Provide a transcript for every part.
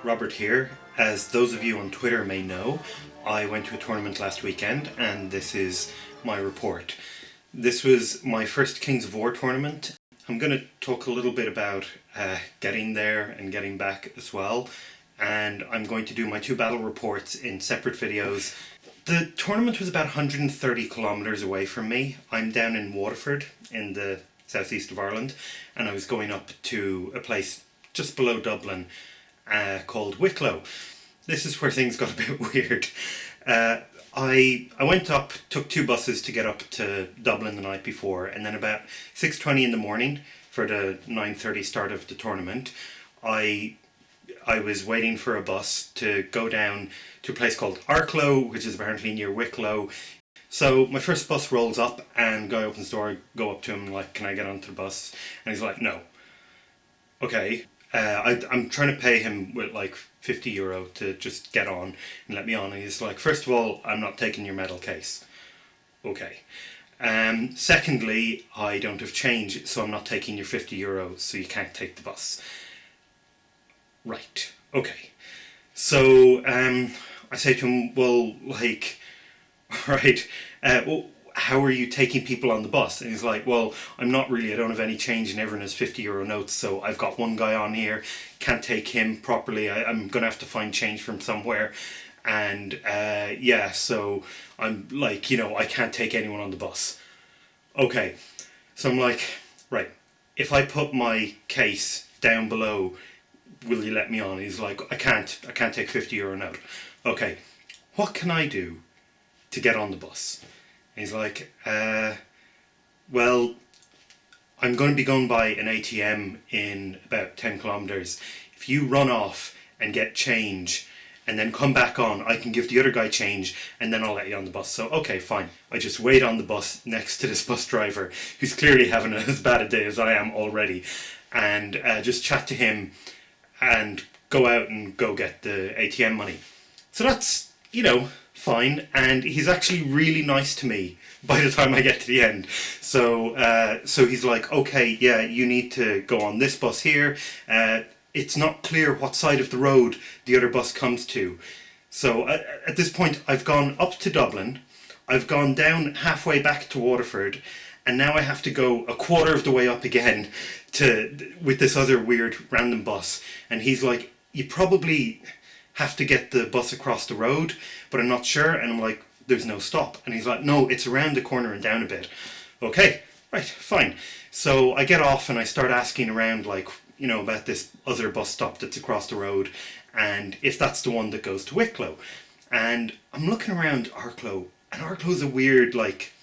Robert here. As those of you on Twitter may know, I went to a tournament last weekend and this is my report. This was my first Kings of War tournament. I'm going to talk a little bit about getting there and getting back as well, and I'm going to do my two battle reports in separate videos. The tournament was about 130 kilometres away from me. I'm down in Waterford in the southeast of Ireland, and I was going up to a place just below Dublin called Wicklow. This is where things got a bit weird. I went up, took two buses to get up to Dublin the night before, and then about 6:20 in the morning for the 9:30 start of the tournament, I was waiting for a bus to go down to a place called Arklow, which is apparently near Wicklow. So my first bus rolls up and guy opens the door, I go up to him like, can I get onto the bus? And he's like, no. Okay. I'm trying to pay him with like €50 to just get on and let me on. And he's like, first of all, I'm not taking your medal case. Okay. Secondly, I don't have change, so I'm not taking your €50, so you can't take the bus. Right. Okay. So I say to him, well, like, right, well, how are you taking people on the bus? And he's like, well, I don't have any change and everyone has €50 notes, so I've got one guy on here, can't take him properly, I'm going to have to find change from somewhere, and yeah, so I'm like, I can't take anyone on the bus. Okay, so I'm like, right, if I put my case down below, will you let me on? He's like, I can't take €50 note. Okay, what can I do to get on the bus? He's like, well, I'm going to be going by an ATM in about 10 kilometres. If you run off and get change and then come back on, I can give the other guy change and then I'll let you on the bus. So, okay, fine. I just wait on the bus next to this bus driver who's clearly having as bad a day as I am already, and just chat to him and go out and go get the ATM money. So that's, fine, and he's actually really nice to me by the time I get to the end. So he's like, okay, yeah, you need to go on this bus here. It's not clear what side of the road the other bus comes to. So at this point, I've gone up to Dublin, I've gone down halfway back to Waterford, and now I have to go a quarter of the way up again with this other weird random bus. And he's like, you probably have to get the bus across the road, but I'm not sure. And I'm like, there's no stop. And he's like, no, it's around the corner and down a bit. Okay, right, fine. So I get off and I start asking around, like, about this other bus stop that's across the road, and if that's the one that goes to Wicklow. And I'm looking around Arklow, and Arklow's a weird, like,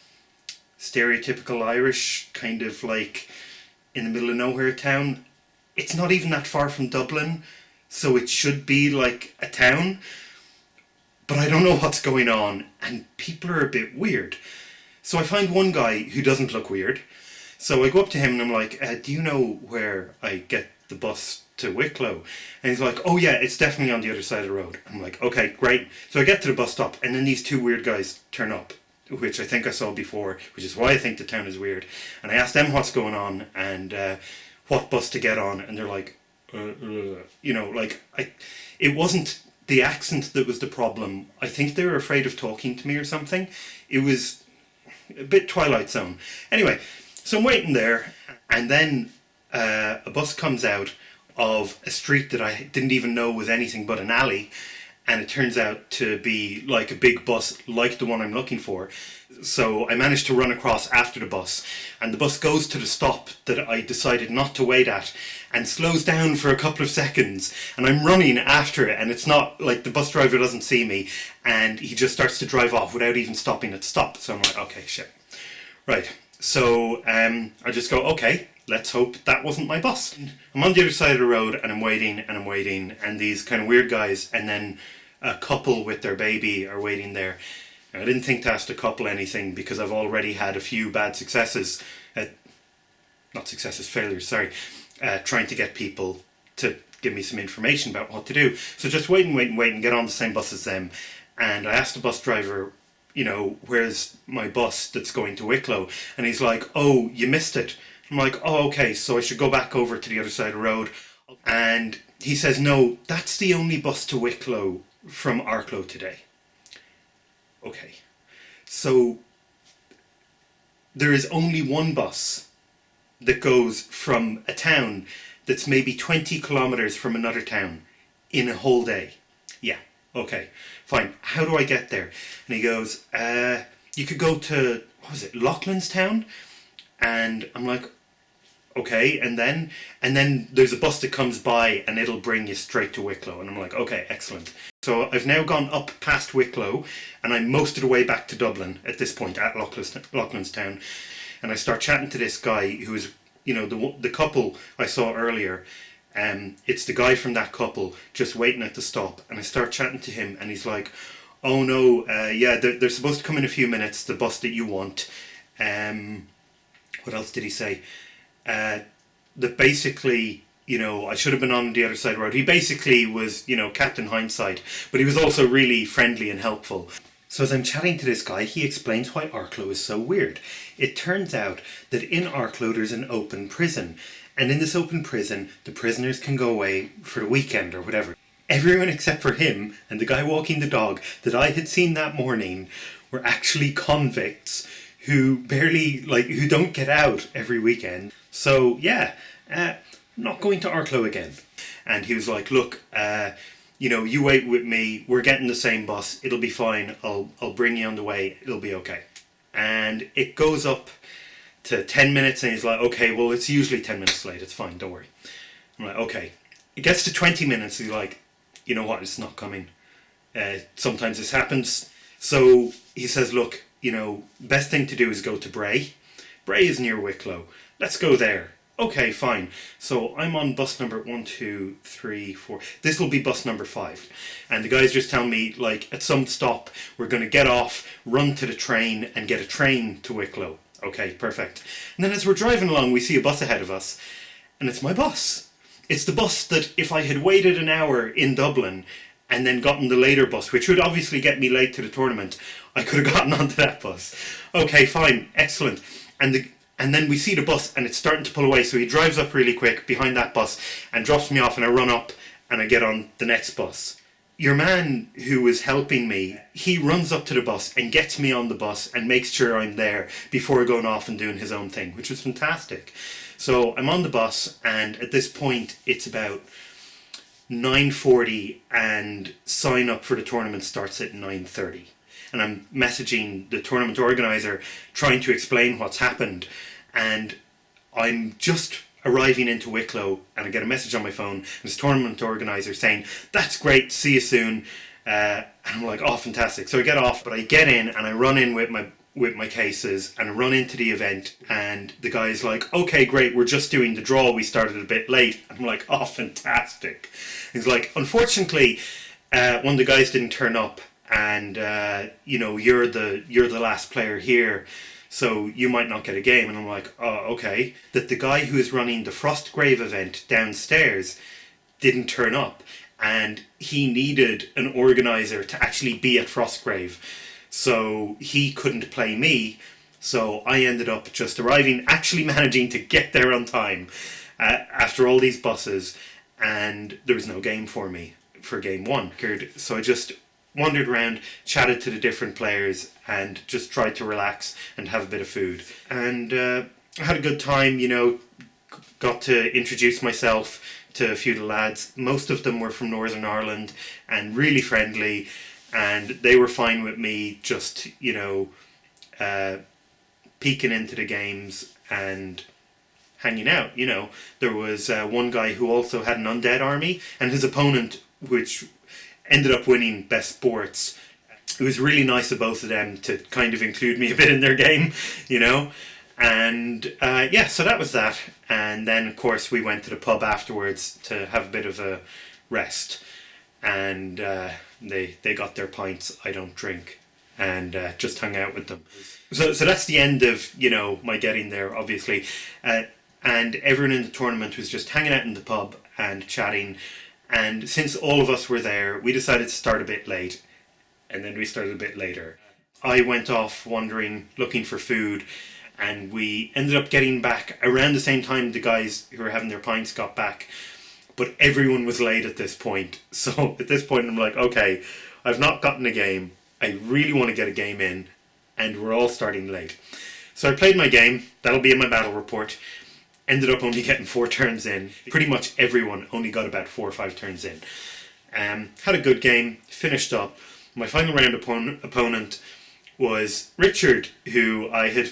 stereotypical Irish kind of like in the middle of nowhere town. It's not even that far from Dublin, so it should be like a town, but I don't know what's going on, and people are a bit weird. So I find one guy who doesn't look weird, so I go up to him and I'm like, do you know where I get the bus to Wicklow? And he's like, oh yeah, it's definitely on the other side of the road. I'm like, okay, great. So I get to the bus stop, and then these two weird guys turn up, which I think I saw before, which is why I think the town is weird. And I asked them what's going on and what bus to get on, and they're like, it wasn't the accent that was the problem. I think they were afraid of talking to me or something. It was a bit Twilight Zone. Anyway, so I'm waiting there, and then a bus comes out of a street that I didn't even know was anything but an alley, and it turns out to be like a big bus like the one I'm looking for. So I managed to run across after the bus, and the bus goes to the stop that I decided not to wait at and slows down for a couple of seconds, and I'm running after it, and it's not like the bus driver doesn't see me, and he just starts to drive off without even stopping at stop. So I'm like, okay, shit. Right, so I just go, okay, let's hope that wasn't my bus. I'm on the other side of the road, and I'm waiting, and these kind of weird guys, and then a couple with their baby are waiting there. And I didn't think to ask the couple anything because I've already had a few bad successes, failures, trying to get people to give me some information about what to do. So just wait and get on the same bus as them. And I asked the bus driver, where's my bus that's going to Wicklow? And he's like, oh, you missed it. I'm like, oh, okay, so I should go back over to the other side of the road. And he says, no, that's the only bus to Wicklow from Arklow today. Okay. So there is only one bus that goes from a town that's maybe 20 kilometres from another town in a whole day. Yeah, okay, fine. How do I get there? And he goes, you could go to, what was it, Loughlinstown? And I'm like, okay, and then there's a bus that comes by and it'll bring you straight to Wicklow. And I'm like, okay, excellent. So I've now gone up past Wicklow and I'm most of the way back to Dublin at this point at Loughlinstown. And I start chatting to this guy who is, you know, the couple I saw earlier. It's the guy from that couple just waiting at the stop. And I start chatting to him and he's like, oh no, yeah, they're supposed to come in a few minutes, the bus that you want. What else did he say? That basically, you know, I should have been on the other side of the road. He basically was, you know, Captain Hindsight, but he was also really friendly and helpful. So as I'm chatting to this guy, he explains why Arklow is so weird. It turns out that in Arklow there's an open prison, and in this open prison, the prisoners can go away for the weekend or whatever. Everyone except for him and the guy walking the dog that I had seen that morning were actually convicts who who don't get out every weekend. So yeah, not going to Arklow again. And he was like, look, you know, you wait with me, we're getting the same bus, it'll be fine, I'll bring you on the way, it'll be okay. And it goes up to 10 minutes and he's like, okay, well, it's usually 10 minutes late, it's fine, don't worry. I'm like, okay. It gets to 20 minutes, he's like, you know what, it's not coming. Sometimes this happens. So he says, look, you know, best thing to do is go to Bray. Bray is near Wicklow. Let's go there. Okay, fine. So I'm on bus number 1, 2, 3, 4. This will be bus number 5. And the guys just tell me, like, at some stop, we're going to get off, run to the train, and get a train to Wicklow. Okay, perfect. And then as we're driving along, we see a bus ahead of us. And it's my bus. It's the bus that if I had waited an hour in Dublin and then gotten the later bus, which would obviously get me late to the tournament, I could have gotten onto that bus. Okay, fine, excellent. And then we see the bus and it's starting to pull away, so he drives up really quick behind that bus and drops me off, and I run up and I get on the next bus. Your man who was helping me, he runs up to the bus and gets me on the bus and makes sure I'm there before going off and doing his own thing, which was fantastic. So I'm on the bus, and at this point it's about 9:40 and sign up for the tournament starts at 9:30. And I'm messaging the tournament organizer trying to explain what's happened, and I'm just arriving into Wicklow and I get a message on my phone and this tournament organizer saying, that's great, see you soon. And I'm like, oh, fantastic. So I get off, but I get in and I run in with my cases and I run into the event, and the guy's like, okay, great, we're just doing the draw, we started a bit late. I'm like, oh, fantastic. He's like, unfortunately, one of the guys didn't turn up, and you know, you're the last player here, so you might not get a game. And I'm like, oh, okay. That the guy who is running the Frostgrave event downstairs didn't turn up, and he needed an organizer to actually be at Frostgrave, so he couldn't play me. So I ended up just arriving, actually managing to get there on time after all these buses, and there was no game for me for game 1. So I just wandered around, chatted to the different players, and just tried to relax and have a bit of food. And I had a good time, you know, got to introduce myself to a few of the lads. Most of them were from Northern Ireland and really friendly, and they were fine with me just, you know, peeking into the games and hanging out, you know. There was one guy who also had an undead army, and his opponent, which ended up winning Best Sports. It was really nice of both of them to kind of include me a bit in their game, you know. And yeah, so that was that. And then, of course, we went to the pub afterwards to have a bit of a rest. And they got their pints, I don't drink, and just hung out with them. So that's the end of, you know, my getting there, obviously. And everyone in the tournament was just hanging out in the pub and chatting. And since all of us were there, we decided to start a bit late, and then we started a bit later. I went off wandering, looking for food, and we ended up getting back around the same time the guys who were having their pints got back. but everyone was late at this point. So at this point I'm like, okay, I've not gotten a game. I really want to get a game in, and we're all starting late. So I played my game. That'll be in my battle report. Ended up only getting 4 turns in. Pretty much everyone only got about 4 or 5 turns in. Had a good game. Finished up. My final round opponent was Richard, who I had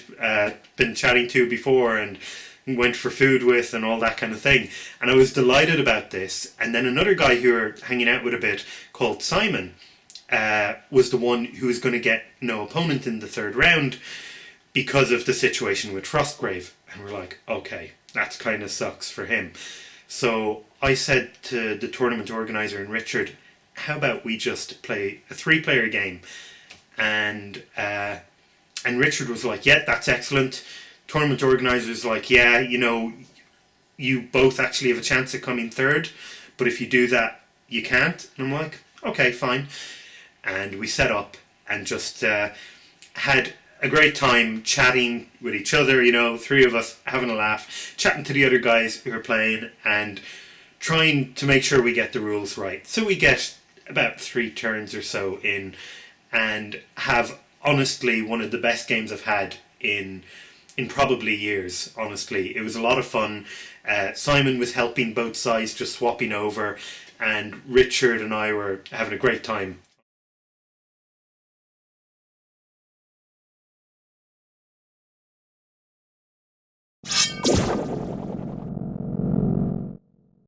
been chatting to before and went for food with and all that kind of thing. And I was delighted about this. And then another guy who we were hanging out with a bit, called Simon, was the one who was going to get no opponent in the 3rd round because of the situation with Frostgrave. And we're like, okay, that kind of sucks for him. So I said to the tournament organizer and Richard, how about we just play a 3-player game? And Richard was like, yeah, that's excellent. Tournament organizer was like, yeah, you both actually have a chance at coming 3rd, but if you do that, you can't. And I'm like, okay, fine. And we set up and just had a great time chatting with each other, 3 of us having a laugh, chatting to the other guys who are playing and trying to make sure we get the rules right. So we get about 3 turns or so in and have honestly one of the best games I've had in probably years, honestly. It was a lot of fun. Simon was helping both sides, just swapping over, and Richard and I were having a great time.